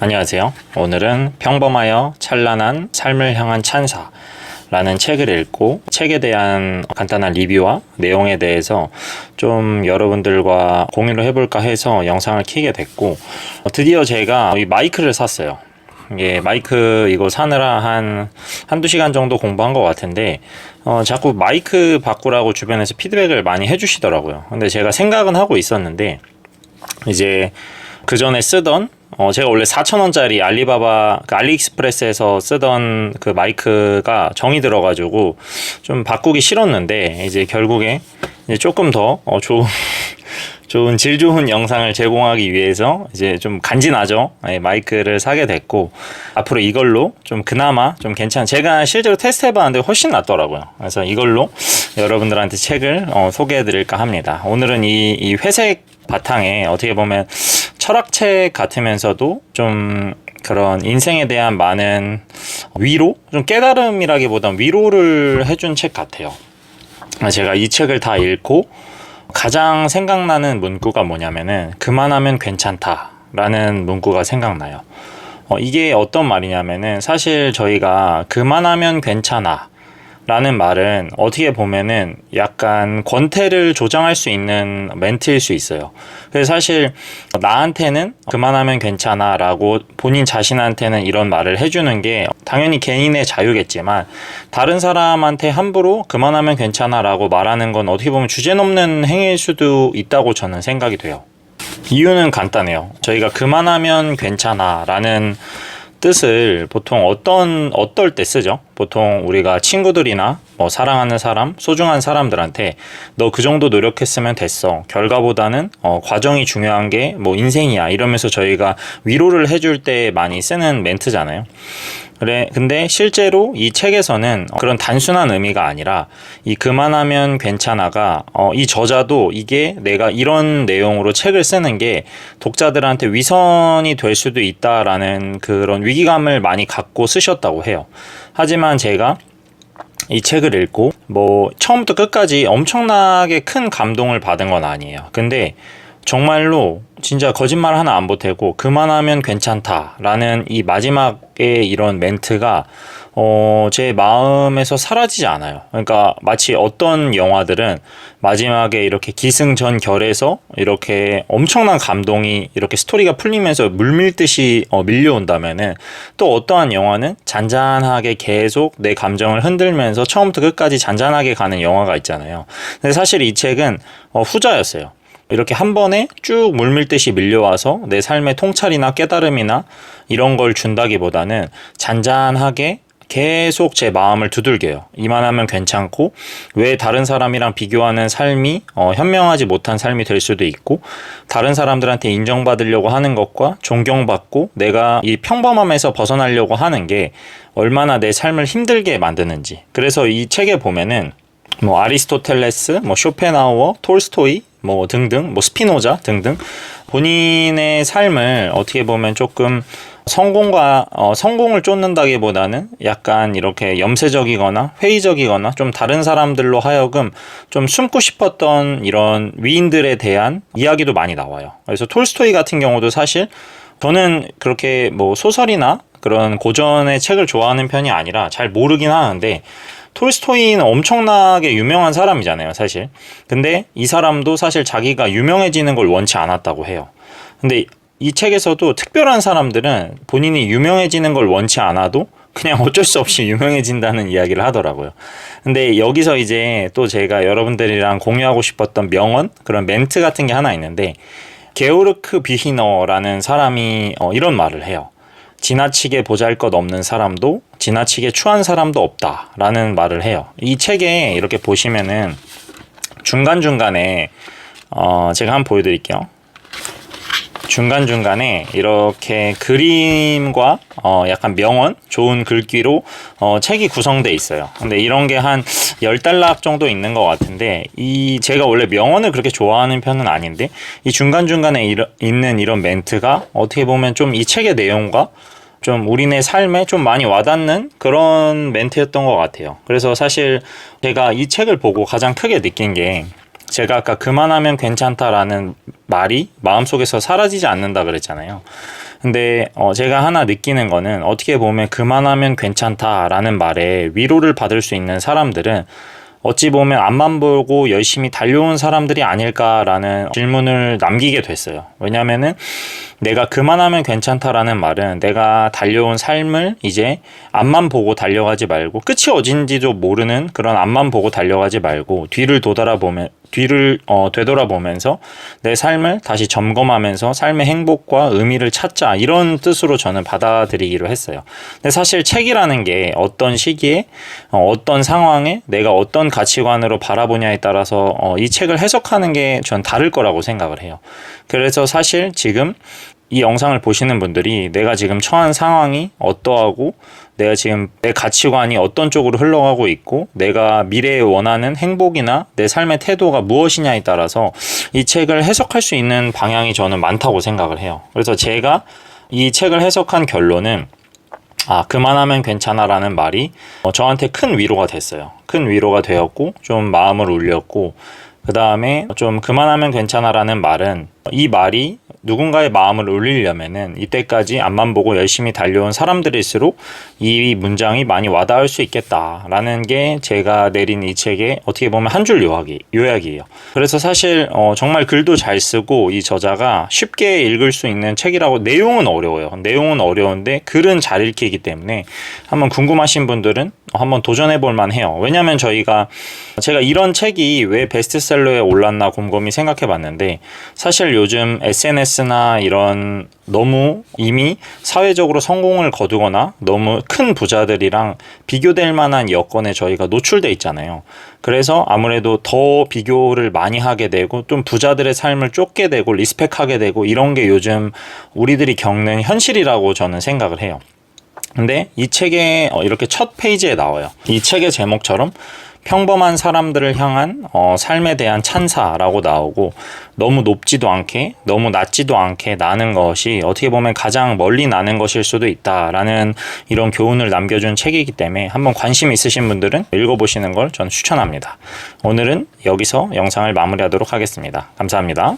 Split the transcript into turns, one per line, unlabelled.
안녕하세요. 오늘은 평범하여 찬란한 삶을 향한 찬사 라는 책을 읽고 책에 대한 간단한 리뷰와 내용에 대해서 좀 여러분들과 공유를 해볼까 해서 영상을 켜게 됐고, 드디어 제가 이 마이크를 샀어요. 예, 마이크 이거 사느라 한두 시간 정도 공부한 것 같은데, 자꾸 마이크 바꾸라고 주변에서 피드백을 많이 해주시더라고요. 근데 제가 생각은 하고 있었는데, 이제 그 전에 쓰던 제가 원래 4,000원짜리 알리익스프레스에서 쓰던 그 마이크가 정이 들어가지고 좀 바꾸기 싫었는데, 이제 결국에 이제 조금 더 좋은 질 좋은 영상을 제공하기 위해서 이제 좀 간지나죠. 마이크를 사게 됐고, 앞으로 이걸로 좀 그나마 좀 괜찮은, 제가 실제로 테스트 해봤는데 훨씬 낫더라고요. 그래서 이걸로 여러분들한테 책을 소개해 드릴까 합니다. 오늘은 이 회색 바탕에 어떻게 보면 철학책 같으면서도 좀 그런 인생에 대한 많은 위로? 좀 깨달음이라기보단 위로를 해준 책 같아요. 제가 이 책을 다 읽고 가장 생각나는 문구가 뭐냐면은 그만하면 괜찮다 라는 문구가 생각나요. 이게 어떤 말이냐면은, 사실 저희가 그만하면 괜찮아 라는 말은 어떻게 보면은 약간 권태를 조장할 수 있는 멘트일 수 있어요. 그래서 사실 나한테는 그만하면 괜찮아 라고 본인 자신한테는 이런 말을 해주는 게 당연히 개인의 자유겠지만, 다른 사람한테 함부로 그만하면 괜찮아 라고 말하는 건 어떻게 보면 주제넘는 행위일 수도 있다고 저는 생각이 돼요. 이유는 간단해요. 저희가 그만하면 괜찮아 라는 뜻을 보통 어떨 때 쓰죠? 보통 우리가 친구들이나 사랑하는 사람, 소중한 사람들한테 너 그 정도 노력했으면 됐어. 결과보다는 과정이 중요한 게 인생이야. 이러면서 저희가 위로를 해줄 때 많이 쓰는 멘트잖아요. 그래, 근데 실제로 이 책에서는 그런 단순한 의미가 아니라 이 그만하면 괜찮아가 이 저자도 이게 내가 이런 내용으로 책을 쓰는 게 독자들한테 위선이 될 수도 있다라는 그런 위기감을 많이 갖고 쓰셨다고 해요. 하지만 제가 이 책을 읽고 처음부터 끝까지 엄청나게 큰 감동을 받은 건 아니에요. 근데 정말로 진짜 거짓말 하나 안 보태고 그만하면 괜찮다라는 이 마지막에 이런 멘트가 제 마음에서 사라지지 않아요. 그러니까 마치 어떤 영화들은 마지막에 이렇게 기승전결해서 이렇게 엄청난 감동이 이렇게 스토리가 풀리면서 물밀듯이 밀려온다면은, 또 어떠한 영화는 잔잔하게 계속 내 감정을 흔들면서 처음부터 끝까지 잔잔하게 가는 영화가 있잖아요. 근데 사실 이 책은 후자였어요. 이렇게 한 번에 쭉 물밀듯이 밀려와서 내 삶의 통찰이나 깨달음이나 이런 걸 준다기보다는 잔잔하게 계속 제 마음을 두들겨요. 이만하면 괜찮고, 왜 다른 사람이랑 비교하는 삶이 현명하지 못한 삶이 될 수도 있고, 다른 사람들한테 인정받으려고 하는 것과 존경받고 내가 이 평범함에서 벗어나려고 하는 게 얼마나 내 삶을 힘들게 만드는지. 그래서 이 책에 보면은 아리스토텔레스, 쇼펜하우어, 톨스토이 등등, 스피노자 등등 본인의 삶을 어떻게 보면 조금 성공을 쫓는다기보다는 약간 이렇게 염세적이거나 회의적이거나 좀 다른 사람들로 하여금 좀 숨고 싶었던 이런 위인들에 대한 이야기도 많이 나와요. 그래서 톨스토이 같은 경우도 사실 저는 그렇게 소설이나 그런 고전의 책을 좋아하는 편이 아니라 잘 모르긴 하는데, 톨스토이는 엄청나게 유명한 사람이잖아요, 사실. 근데 이 사람도 사실 자기가 유명해지는 걸 원치 않았다고 해요. 근데 이 책에서도 특별한 사람들은 본인이 유명해지는 걸 원치 않아도 그냥 어쩔 수 없이 유명해진다는 이야기를 하더라고요. 근데 여기서 이제 또 제가 여러분들이랑 공유하고 싶었던 명언, 그런 멘트 같은 게 하나 있는데, 게오르크 비히너라는 사람이 이런 말을 해요. 지나치게 보잘것없는 사람도 지나치게 추한 사람도 없다라는 말을 해요. 이 책에 이렇게 보시면은 중간중간에 제가 한번 보여드릴게요. 중간중간에 이렇게 그림과 약간 명언, 좋은 글귀로 책이 구성되어 있어요. 근데 이런 게 한 10단락 정도 있는 것 같은데, 제가 원래 명언을 그렇게 좋아하는 편은 아닌데, 이 중간중간에 있는 이런 멘트가 어떻게 보면 좀 이 책의 내용과 좀 우리네 삶에 좀 많이 와닿는 그런 멘트였던 것 같아요. 그래서 사실 제가 이 책을 보고 가장 크게 느낀 게, 제가 아까 그만하면 괜찮다라는 말이 마음속에서 사라지지 않는다 그랬잖아요. 근데 제가 하나 느끼는 거는 어떻게 보면 그만하면 괜찮다라는 말에 위로를 받을 수 있는 사람들은 어찌 보면 앞만 보고 열심히 달려온 사람들이 아닐까라는 질문을 남기게 됐어요. 왜냐면은 내가 그만하면 괜찮다라는 말은 내가 달려온 삶을 이제 앞만 보고 달려가지 말고 끝이 어딘지도 모르는 그런 앞만 보고 달려가지 말고 뒤를 되돌아보면서 내 삶을 다시 점검하면서 삶의 행복과 의미를 찾자, 이런 뜻으로 저는 받아들이기로 했어요. 근데 사실 책이라는 게 어떤 시기에 어떤 상황에 내가 어떤 가치관으로 바라보냐에 따라서 이 책을 해석하는 게 전 다를 거라고 생각을 해요. 그래서 사실 지금 이 영상을 보시는 분들이 내가 지금 처한 상황이 어떠하고 내가 지금 내 가치관이 어떤 쪽으로 흘러가고 있고 내가 미래에 원하는 행복이나 내 삶의 태도가 무엇이냐에 따라서 이 책을 해석할 수 있는 방향이 저는 많다고 생각을 해요. 그래서 제가 이 책을 해석한 결론은 그만하면 괜찮아라는 말이 저한테 큰 위로가 됐어요. 큰 위로가 되었고 좀 마음을 울렸고, 그 다음에 좀 그만하면 괜찮아라는 말은, 이 말이 누군가의 마음을 울리려면은 이때까지 앞만 보고 열심히 달려온 사람들일수록 이 문장이 많이 와닿을 수 있겠다라는 게 제가 내린 이 책의 어떻게 보면 한 줄 요약이에요. 그래서 사실 정말 글도 잘 쓰고 이 저자가 쉽게 읽을 수 있는 책이라고. 내용은 어려워요. 내용은 어려운데 글은 잘 읽히기 때문에 한번 궁금하신 분들은 한번 도전해 볼 만해요. 왜냐면 제가 이런 책이 왜 베스트셀러에 올랐나 곰곰이 생각해 봤는데, 사실 요즘 SNS나 이런 너무 이미 사회적으로 성공을 거두거나 너무 큰 부자들이랑 비교될 만한 여건에 저희가 노출돼 있잖아요. 그래서 아무래도 더 비교를 많이 하게 되고 좀 부자들의 삶을 쫓게 되고 리스펙하게 되고, 이런 게 요즘 우리들이 겪는 현실이라고 저는 생각을 해요. 근데 이 책에 이렇게 첫 페이지에 나와요. 이 책의 제목처럼 평범한 사람들을 향한 삶에 대한 찬사라고 나오고, 너무 높지도 않게 너무 낮지도 않게 나는 것이 어떻게 보면 가장 멀리 나는 것일 수도 있다라는 이런 교훈을 남겨준 책이기 때문에 한번 관심 있으신 분들은 읽어보시는 걸 저는 추천합니다. 오늘은 여기서 영상을 마무리하도록 하겠습니다. 감사합니다.